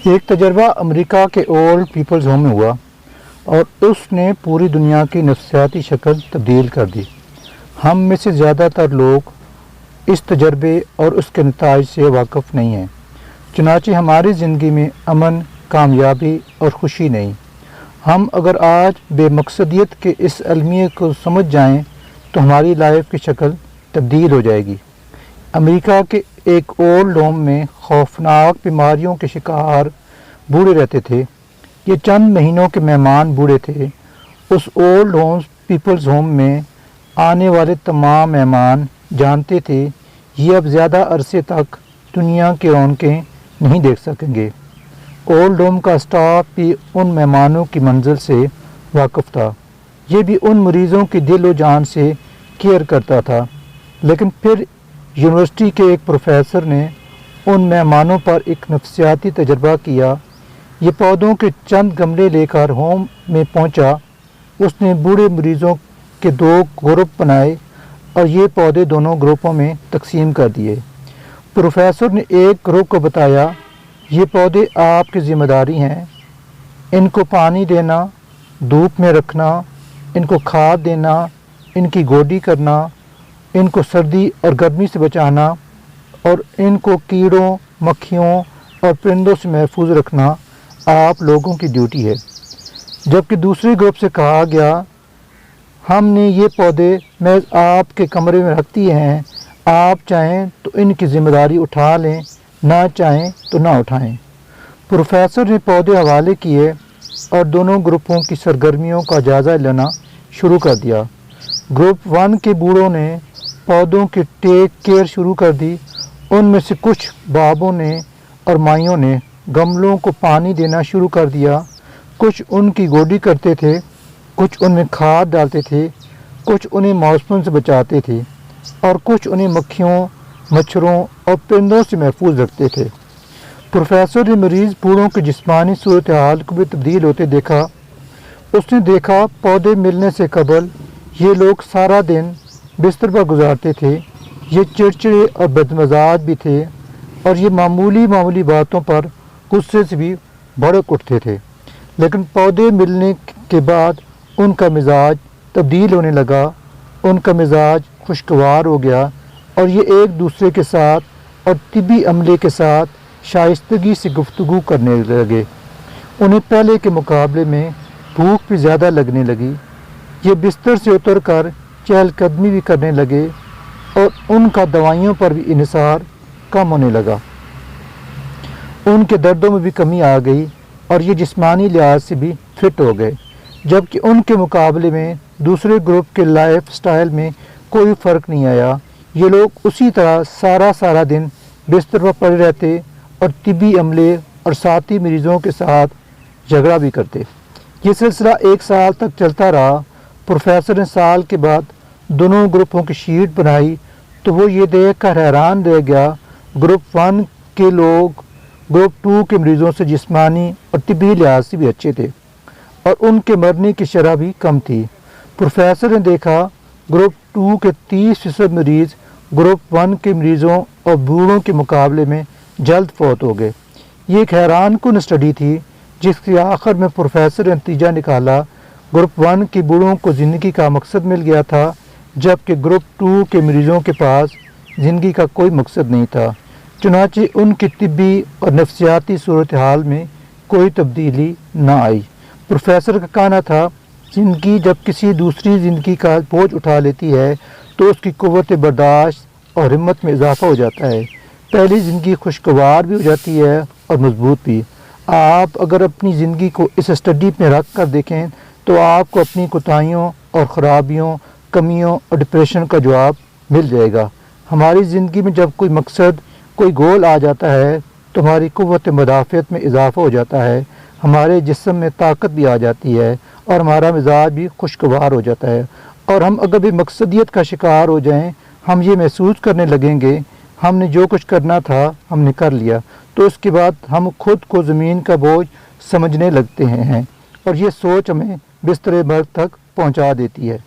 ایک تجربہ امریکہ کے اولڈ پیپلز ہوم میں ہوا اور اس نے پوری دنیا کی نفسیاتی شکل تبدیل کر دی۔ ہم میں سے زیادہ تر لوگ اس تجربے اور اس کے نتائج سے واقف نہیں ہیں، چنانچہ ہماری زندگی میں امن، کامیابی اور خوشی نہیں۔ ہم اگر آج بے مقصدیت کے اس المیہ کو سمجھ جائیں تو ہماری لائف کی شکل تبدیل ہو جائے گی۔ امریکہ کے ایک اولڈ ہوم میں خوفناک بیماریوں کے شکار بوڑھے رہتے تھے۔ یہ چند مہینوں کے مہمان بوڑھے تھے۔ اس اولڈ پیپلز ہوم میں آنے والے تمام مہمان جانتے تھے یہ اب زیادہ عرصے تک دنیا کی رونقیں نہیں دیکھ سکیں گے۔ اولڈ ہوم کا اسٹاف بھی ان مہمانوں کی منزل سے واقف تھا۔ یہ بھی ان مریضوں کی دل و جان سے کیئر کرتا تھا۔ لیکن پھر یونیورسٹی کے ایک پروفیسر نے ان مہمانوں پر ایک نفسیاتی تجربہ کیا۔ یہ پودوں کے چند گملے لے کر ہوم میں پہنچا۔ اس نے بوڑھے مریضوں کے 2 گروپ بنائے اور یہ پودے دونوں گروپوں میں تقسیم کر دیے۔ پروفیسر نے ایک گروپ کو بتایا یہ پودے آپ کی ذمہ داری ہیں، ان کو پانی دینا، دھوپ میں رکھنا، ان کو کھاد دینا، ان کی گوڈی کرنا، ان کو سردی اور گرمی سے بچانا اور ان کو کیڑوں، مکھیوں اور پرندوں سے محفوظ رکھنا آپ لوگوں کی ڈیوٹی ہے۔ جبکہ دوسرے گروپ سے کہا گیا ہم نے یہ پودے محض آپ کے کمرے میں رکھ دیے ہیں، آپ چاہیں تو ان کی ذمہ داری اٹھا لیں، نہ چاہیں تو نہ اٹھائیں۔ پروفیسر نے پودے حوالے کیے اور دونوں گروپوں کی سرگرمیوں کا جائزہ لینا شروع کر دیا۔ گروپ 1 کے بوڑھوں نے پودوں کی ٹیک کیئر شروع کر دی۔ ان میں سے کچھ بابوں نے اور مائیوں نے گملوں کو پانی دینا شروع کر دیا۔ کچھ ان کی گوڈی کرتے تھے، کچھ ان میں کھاد ڈالتے تھے، کچھ انہیں موسموں سے بچاتے تھے اور کچھ انہیں مکھیوں، مچھروں اور پرندوں سے محفوظ رکھتے تھے۔ پروفیسر نے مریض بوڑھوں کی جسمانی صورتحال کو بھی تبدیل ہوتے دیکھا۔ اس نے دیکھا پودے ملنے سے قبل یہ لوگ سارا دن بستر پر گزارتے تھے، یہ چڑچڑے اور بدمزاج بھی تھے اور یہ معمولی باتوں پر غصے سے بھی بھڑک اٹھتے تھے۔ لیکن پودے ملنے کے بعد ان کا مزاج تبدیل ہونے لگا، ان کا مزاج خوشگوار ہو گیا اور یہ ایک دوسرے کے ساتھ اور طبی عملے کے ساتھ شائستگی سے گفتگو کرنے لگے۔ انہیں پہلے کے مقابلے میں بھوک بھی زیادہ لگنے لگی۔ یہ بستر سے اتر کر چہل قدمی بھی کرنے لگے اور ان کا دوائیوں پر بھی انحصار کم ہونے لگا۔ ان کے دردوں میں بھی کمی آ گئی اور یہ جسمانی لحاظ سے بھی فٹ ہو گئے، جبکہ ان کے مقابلے میں دوسرے گروپ کے لائف سٹائل میں کوئی فرق نہیں آیا۔ یہ لوگ اسی طرح سارا دن بستر پر پڑے رہتے اور طبی عملے اور ساتھی مریضوں کے ساتھ جھگڑا بھی کرتے۔ یہ سلسلہ 1 سال تک چلتا رہا۔ پروفیسر نے سال کے بعد دونوں گروپوں کی شیٹ بنائی تو وہ یہ دیکھ کر حیران رہ گیا گروپ 1 کے لوگ گروپ 2 کے مریضوں سے جسمانی اور طبی لحاظ سے بھی اچھے تھے اور ان کے مرنے کی شرح بھی کم تھی۔ پروفیسر نے دیکھا گروپ 2 کے 30% مریض گروپ 1 کے مریضوں اور بوڑھوں کے مقابلے میں جلد فوت ہو گئے۔ یہ ایک حیران کن اسٹڈی تھی جس کے آخر میں پروفیسر نے نتیجہ نکالا گروپ 1 کے بوڑھوں کو زندگی کا مقصد مل گیا تھا، جبکہ گروپ 2 کے مریضوں کے پاس زندگی کا کوئی مقصد نہیں تھا۔ چنانچہ ان کی طبی اور نفسیاتی صورتحال میں کوئی تبدیلی نہ آئی۔ پروفیسر کا کہنا تھا زندگی جب کسی دوسری زندگی کا بوجھ اٹھا لیتی ہے تو اس کی قوت برداشت اور ہمت میں اضافہ ہو جاتا ہے۔ پہلی زندگی خوشگوار بھی ہو جاتی ہے اور مضبوط بھی۔ آپ اگر اپنی زندگی کو اس اسٹڈی میں رکھ کر دیکھیں تو آپ کو اپنی کوتاہیوں اور خرابیوں، کمیوں اور ڈپریشن کا جواب مل جائے گا۔ ہماری زندگی میں جب کوئی مقصد، کوئی گول آ جاتا ہے تو ہماری قوت مدافعت میں اضافہ ہو جاتا ہے، ہمارے جسم میں طاقت بھی آ جاتی ہے اور ہمارا مزاج بھی خوشگوار ہو جاتا ہے۔ اور ہم اگر بھی مقصدیت کا شکار ہو جائیں، ہم یہ محسوس کرنے لگیں گے ہم نے جو کچھ کرنا تھا ہم نے کر لیا، تو اس کے بعد ہم خود کو زمین کا بوجھ سمجھنے لگتے ہیں اور یہ سوچ ہمیں بستر مرگ تک پہنچا دیتی ہے۔